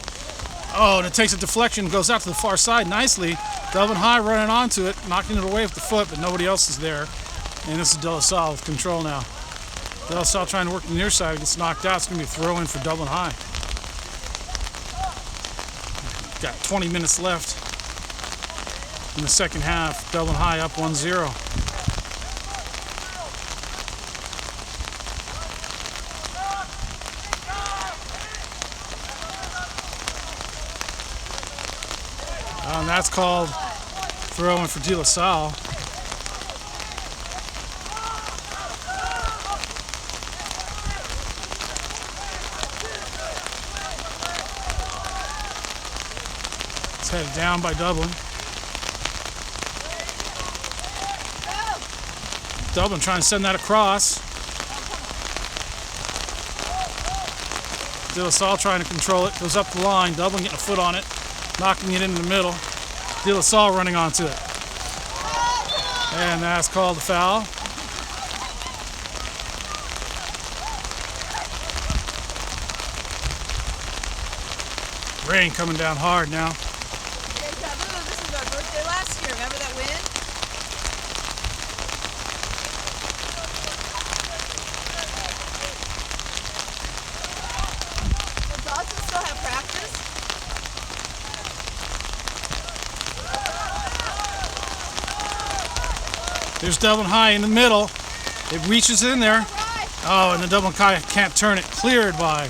Oh, and it takes a deflection, goes out to the far side nicely. Dublin High running onto it, knocking it away with the foot, but nobody else is there. And this is DeLasalle with control now. DeLasalle trying to work the near side, gets knocked out. It's going to be a throw-in for Dublin High. Got 20 minutes left in the second half. Dublin High up 1-0. And that's called throw-in for DeLasalle. It's headed down by Dublin. Dublin trying to send that across. DeLasalle trying to control it. Goes up the line. Dublin getting a foot on it. Knocking it into the middle. DeLasalle running onto it. And that's called a foul. Rain coming down hard now. Hey, Taboo, this is our birthday last year. Remember that win? Does Dawson still have practice? There's Dublin High in the middle. It reaches in there. Right. Oh, and the Dublin High can't turn it. Cleared by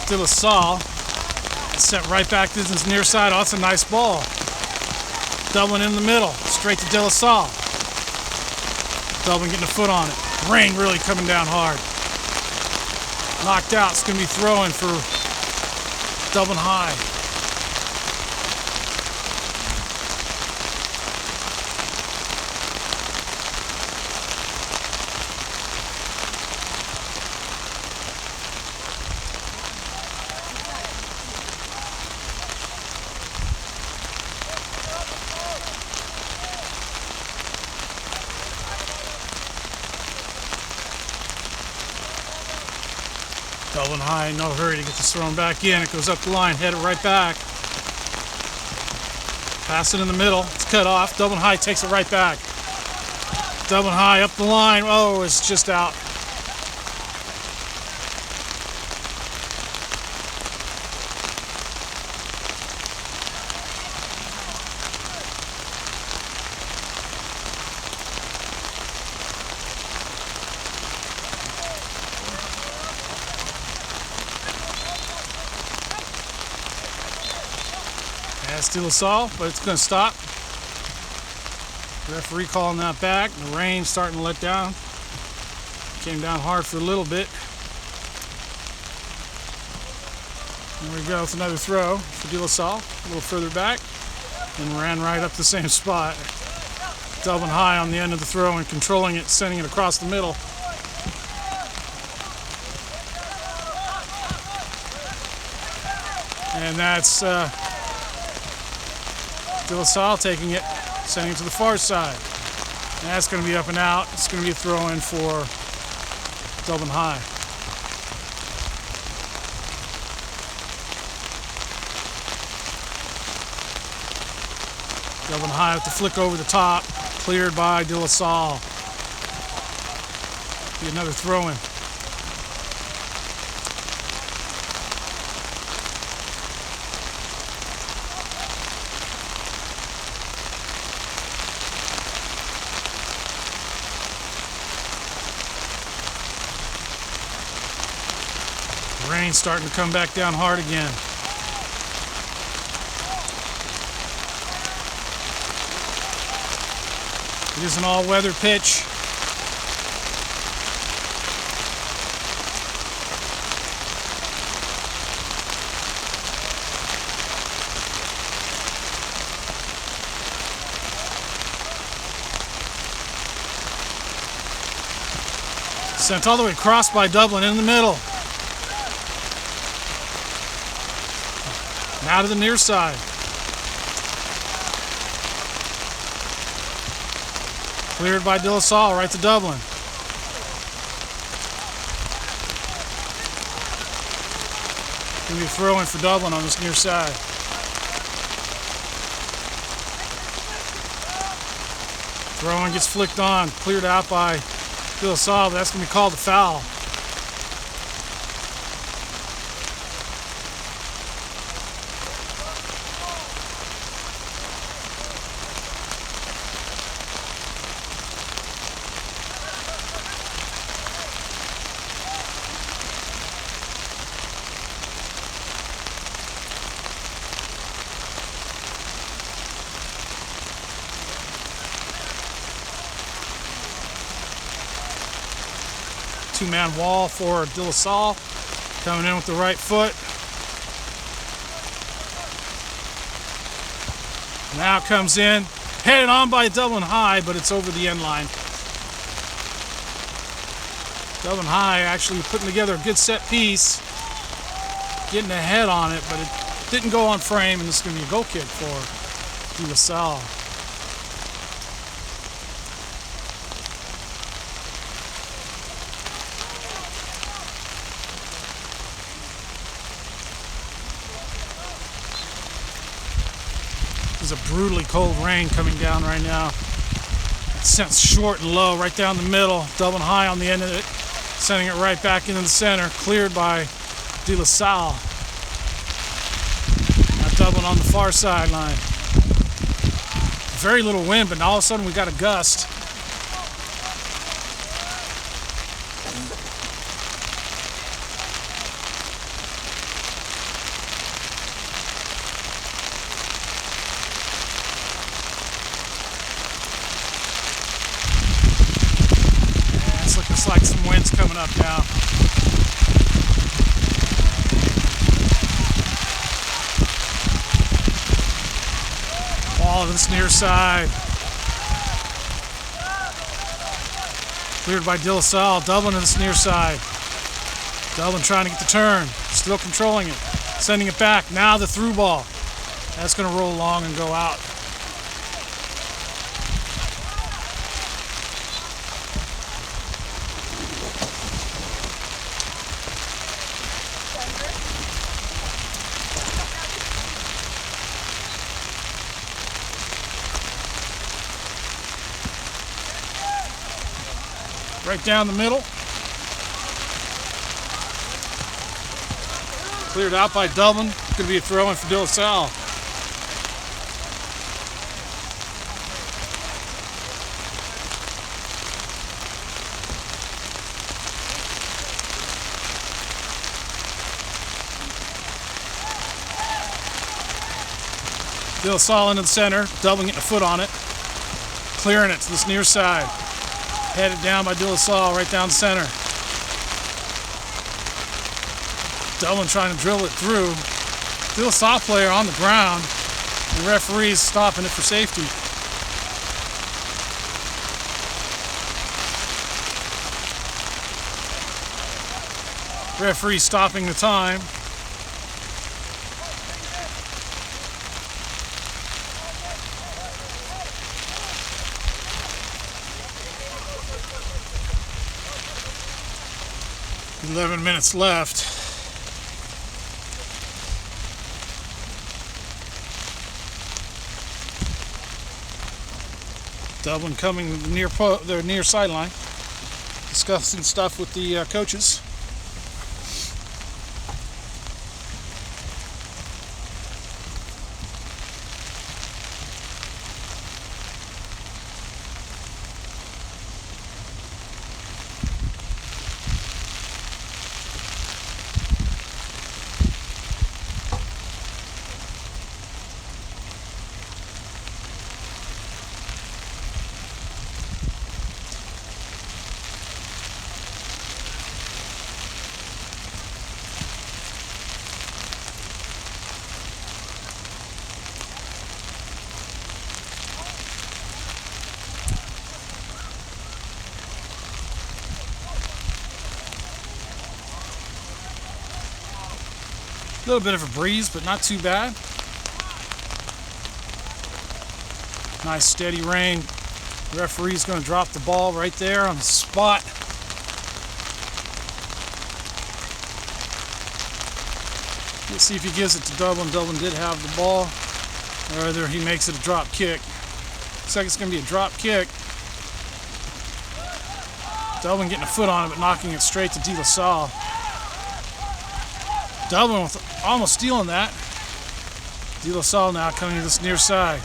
DeLasalle. Sent right back to this near side. Oh, that's a nice ball. Dublin in the middle. Straight to DeLasalle. Dublin getting a foot on it. Rain really coming down hard. Knocked out. It's going to be throwing for Dublin High. Dublin High, no hurry to get this thrown back in. It goes up the line, head it right back. Pass it in the middle. It's cut off. Dublin High takes it right back. Dublin High up the line. Oh, it's just out. That's DeLasalle, but it's going to stop. Referee calling that back. The rain's starting to let down. Came down hard for a little bit. There we go. It's another throw for DeLasalle. A little further back. And ran right up the same spot. Dublin High on the end of the throw and controlling it, sending it across the middle. And that's DeLasalle taking it, sending it to the far side. And that's going to be up and out. It's going to be a throw in for Dublin High. Dublin High with the flick over the top, cleared by DeLasalle. Be another throw in. Rain starting to come back down hard again. It is an all-weather pitch. Sent all the way across by Dublin in the middle. Now to the near side. Cleared by DeLasalle right to Dublin. Going to be a throw in for Dublin on this near side. Throw in gets flicked on, cleared out by DeLasalle, but that's going to be called a foul. Two-man wall for DeLasalle, coming in with the right foot. Now comes in, headed on by Dublin High, but it's over the end line. Dublin High actually putting together a good set piece, getting ahead on it, but it didn't go on frame, and this is going to be a goal kick for DeLasalle. There's a brutally cold rain coming down right now. It's sent short and low right down the middle. Dublin High on the end of it, sending it right back into the center. Cleared by DeLasalle. Now Dublin on the far sideline. Very little wind, but all of a sudden we got a gust. Looks like some wind's coming up now. Ball to this near side. Cleared by DeLasalle. Dublin to this near side. Dublin trying to get the turn. Still controlling it. Sending it back. Now the through ball. That's going to roll long and go out. Right down the middle. Cleared out by Dublin. Going to be a throw in for DeLaSalle. DeLaSalle into the center. Dublin getting a foot on it. Clearing it to this near side. Headed down by DeLaSalle, right down the center. Dublin trying to drill it through. DeLaSalle player on the ground. The referee's stopping it for safety. Referee stopping the time. "11 minutes left." Dublin coming to the near sideline, discussing stuff with the coaches. A little bit of a breeze, but not too bad. Nice steady rain. The referee's going to drop the ball right there on the spot. Let's see if he gives it to Dublin. Dublin did have the ball. Or whether he makes it a drop kick. Looks like it's going to be a drop kick. Dublin getting a foot on it, but knocking it straight to DeLaSalle. Dublin with almost stealing that. DeLaSalle now coming to this near side.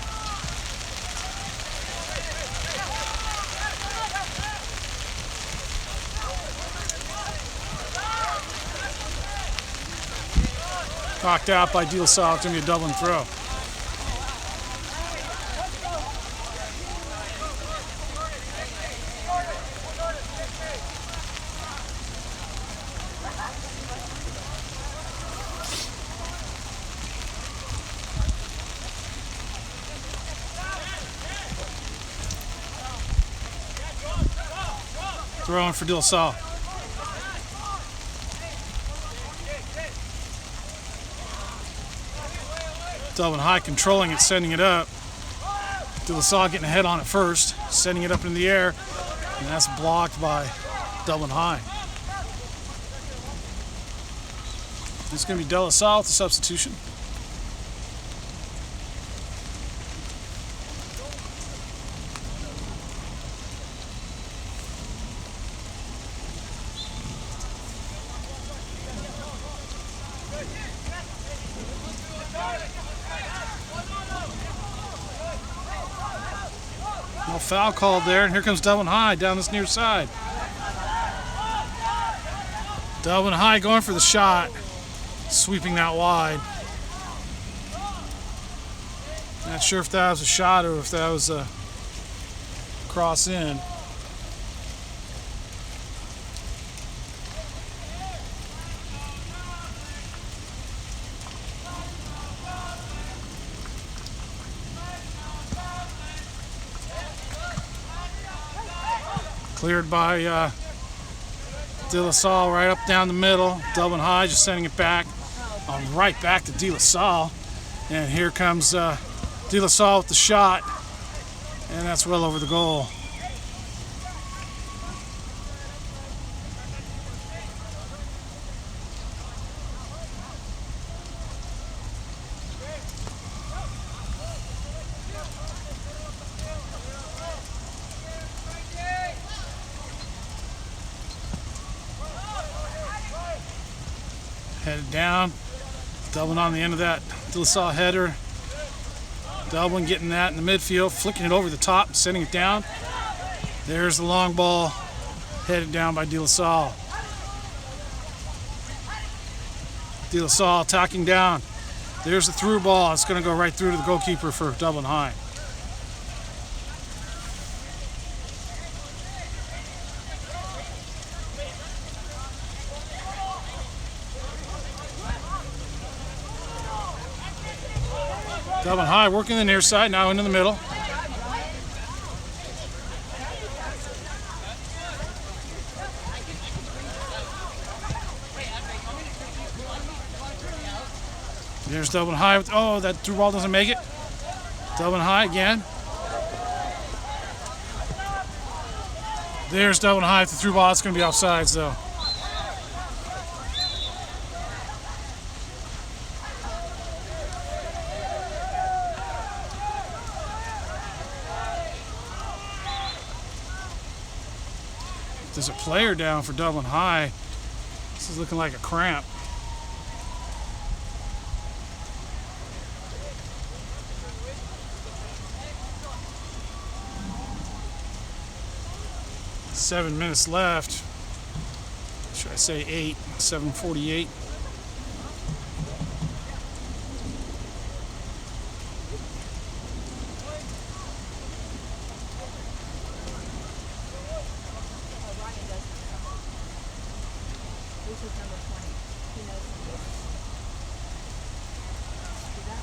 Knocked out by DeLaSalle. It's going to be a Dublin throw. Throwing for DeLaSalle. Dublin High controlling it, sending it up. DeLasalle getting ahead on it first, sending it up in the air, and that's blocked by Dublin High. It's going to be DeLasalle with the substitution. No foul called there, and here comes Dublin High down this near side. Dublin High going for the shot, sweeping that wide. Not sure if that was a shot or if that was a cross in. Cleared by DeLasalle right up down the middle. Dublin High just sending it back. Right back to DeLasalle. And here comes DeLasalle with the shot. And that's well over the goal. Headed down. Dublin on the end of that DeLasalle header. Dublin getting that in the midfield, flicking it over the top, sending it down. There's the long ball, headed down by DeLasalle. DeLasalle attacking down. There's the through ball. It's going to go right through to the goalkeeper for Dublin High. Dublin High working the near side, now into the middle. There's Dublin High. Oh, that through ball doesn't make it. Dublin High again. There's Dublin High with the through ball. It's going to be offsides though. There's a player down for Dublin High. This is looking like a cramp. Seven minutes left. Should I say 8? 7:48. This is number 20. He knows this. See that?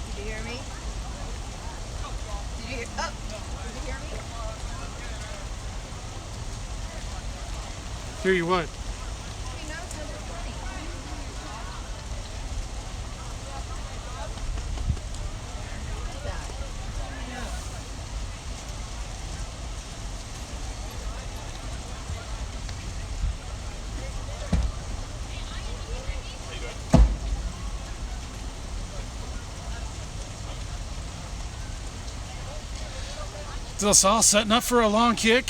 Did you hear me? Did you hear? Oh, did you hear me? Hear you what? He knows number 20. What is that? I know. DeLasalle setting up for a long kick.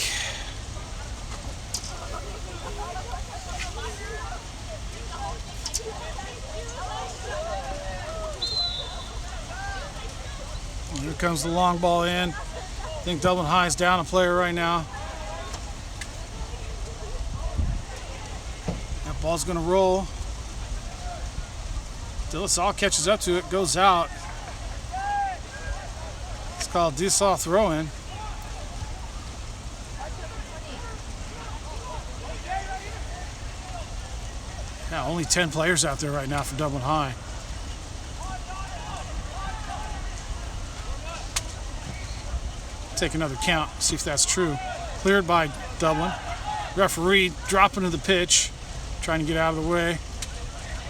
Here comes the long ball in. I think Dublin High's down a player right now. That ball's going to roll. DeLasalle catches up to it, goes out. It's called DeLasalle throw-in. Yeah, only 10 players out there right now for Dublin High. Take another count, see if that's true. Cleared by Dublin. Referee dropping to the pitch, trying to get out of the way.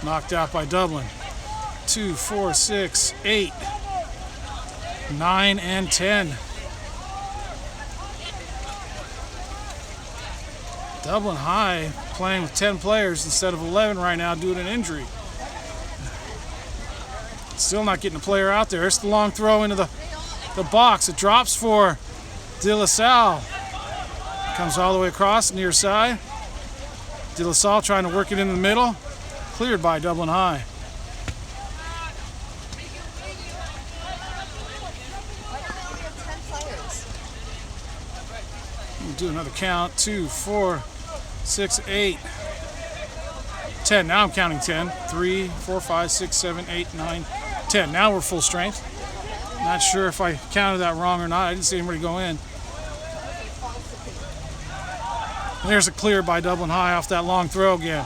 Knocked out by Dublin. 2, 4, 6, 8, 9, and 10. Dublin High playing with 10 players instead of 11 right now due to an injury. Still not getting a player out there. It's the long throw into the box. It drops for DeLasalle. Comes all the way across near side. DeLasalle trying to work it in the middle. Cleared by Dublin High. We'll do another count. 2, 4, 6, 8, 10. Now I'm counting 10. 3, 4, 5, 6, 7, 8, 9, 10. Now we're full strength. Not sure if I counted that wrong or not. I didn't see anybody go in. There's a clear by Dublin High off that long throw again.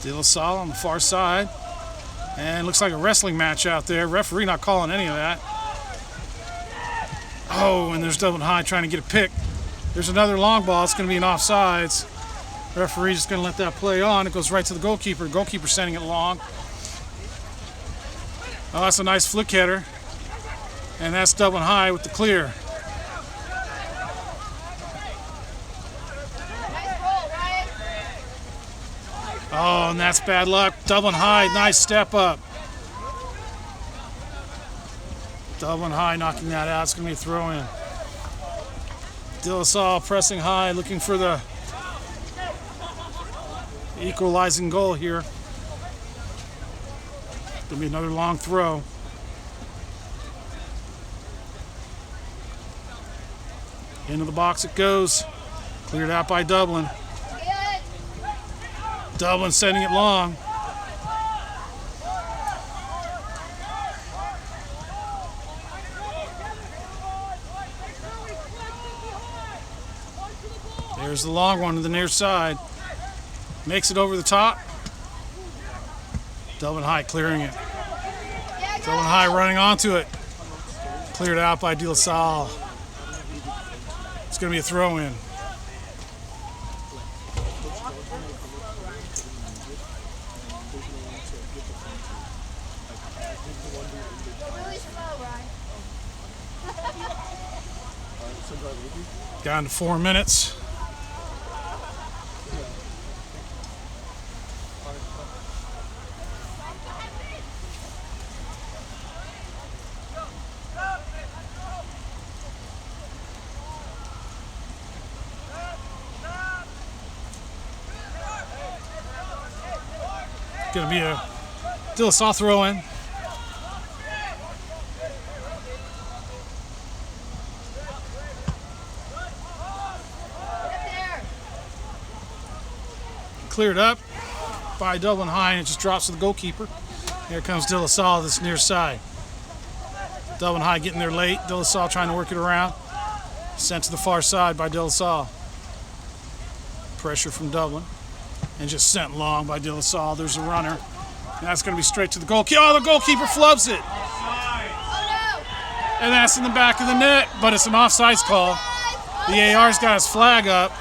DeLasalle on the far side. And looks like a wrestling match out there. Referee not calling any of that. Oh, and there's Dublin High trying to get a pick. There's another long ball. It's going to be an offsides. Referee's just going to let that play on. It goes right to the goalkeeper. Goalkeeper sending it long. Oh, that's a nice flick header. And that's Dublin High with the clear. Oh, and that's bad luck. Dublin High, nice step up. Dublin High knocking that out. It's going to be a throw in. DeLasalle pressing high, looking for the equalizing goal here. Going to be another long throw. Into the box it goes. Cleared out by Dublin. Dublin sending it long. There's the long one to the near side. Makes it over the top. Dublin High clearing it. Dublin High running onto it. Cleared out by DeLasalle. It's going to be a throw in. Down to 4 minutes. Going to be a DeLasalle throw in. Cleared up by Dublin High, and it just drops to the goalkeeper. Here comes DeLasalle this near side. Dublin High getting there late. DeLasalle trying to work it around. Sent to the far side by DeLasalle. Pressure from Dublin. And just sent long by DeLasalle. There's a runner. And that's going to be straight to the goalkeeper. Oh, the goalkeeper flubs it. And that's in the back of the net, but it's an offsides call. The AR's got his flag up.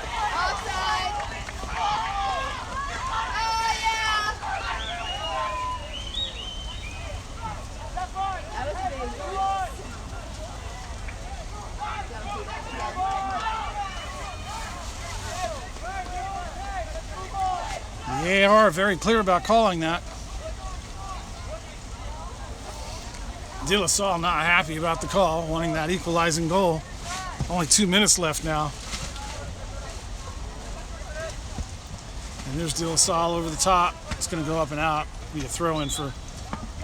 The AR very clear about calling that. DeLasalle not happy about the call, wanting that equalizing goal. Only 2 minutes left now. And there's DeLasalle over the top. It's going to go up and out. Be a throw in for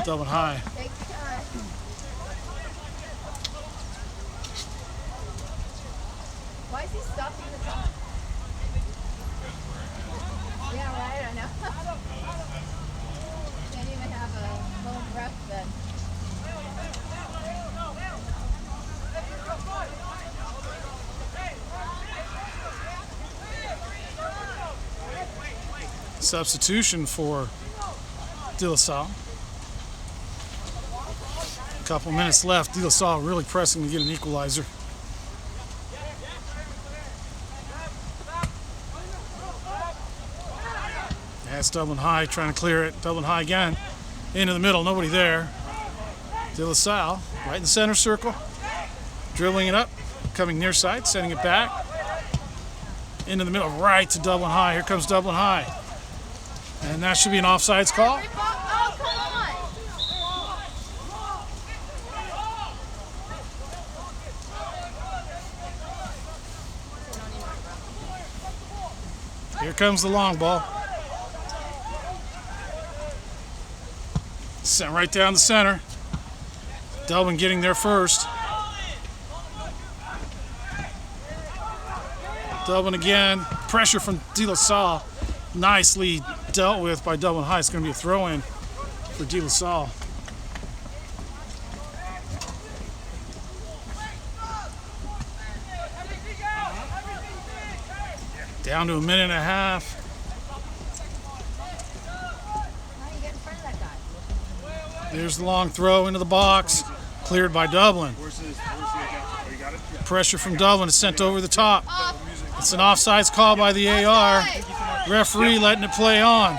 Dublin High. Why is he stopping the time? Yeah, right, I know. Can't even have a little breath then. Substitution for DeLasalle. Couple minutes left. DeLasalle really pressing to get an equalizer. That's Dublin High trying to clear it. Dublin High again. Into the middle, nobody there. DeLasalle right in the center circle. Dribbling it up, coming near side, sending it back. Into the middle, right to Dublin High. Here comes Dublin High. And that should be an offsides call. Here comes the long ball. Sent right down the center. Dublin getting there first. Dublin again. Pressure from DeLasalle. Nicely dealt with by Dublin High. It's going to be a throw-in for DeLasalle. Down to a minute and a half. There's the long throw into the box. Cleared by Dublin. Pressure from Dublin is sent over the top. It's an offsides call by the AR. Referee letting it play on.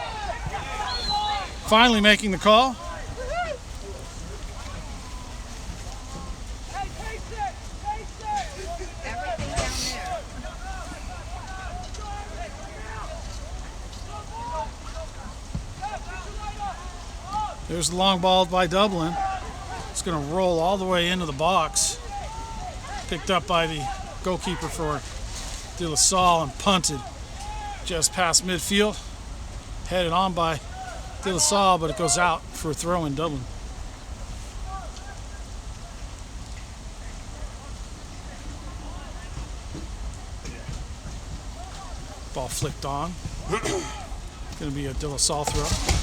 Finally making the call. There's the long ball by Dublin. It's going to roll all the way into the box. Picked up by the goalkeeper for DeLasalle and punted just past midfield. Headed on by DeLasalle, but it goes out for a throw in Dublin. Ball flicked on. Going to be a DeLasalle throw.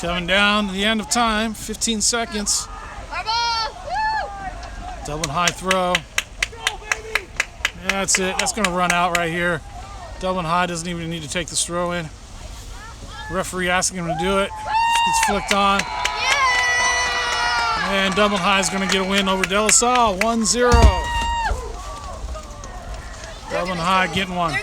Coming down to the end of time, 15 seconds. Dublin High throw. Yeah, that's it. That's going to run out right here. Dublin High doesn't even need to take this throw in. Referee asking him to do it. Gets flicked on. And Dublin High is going to get a win over DeLasalle, 1-0. Dublin High getting one.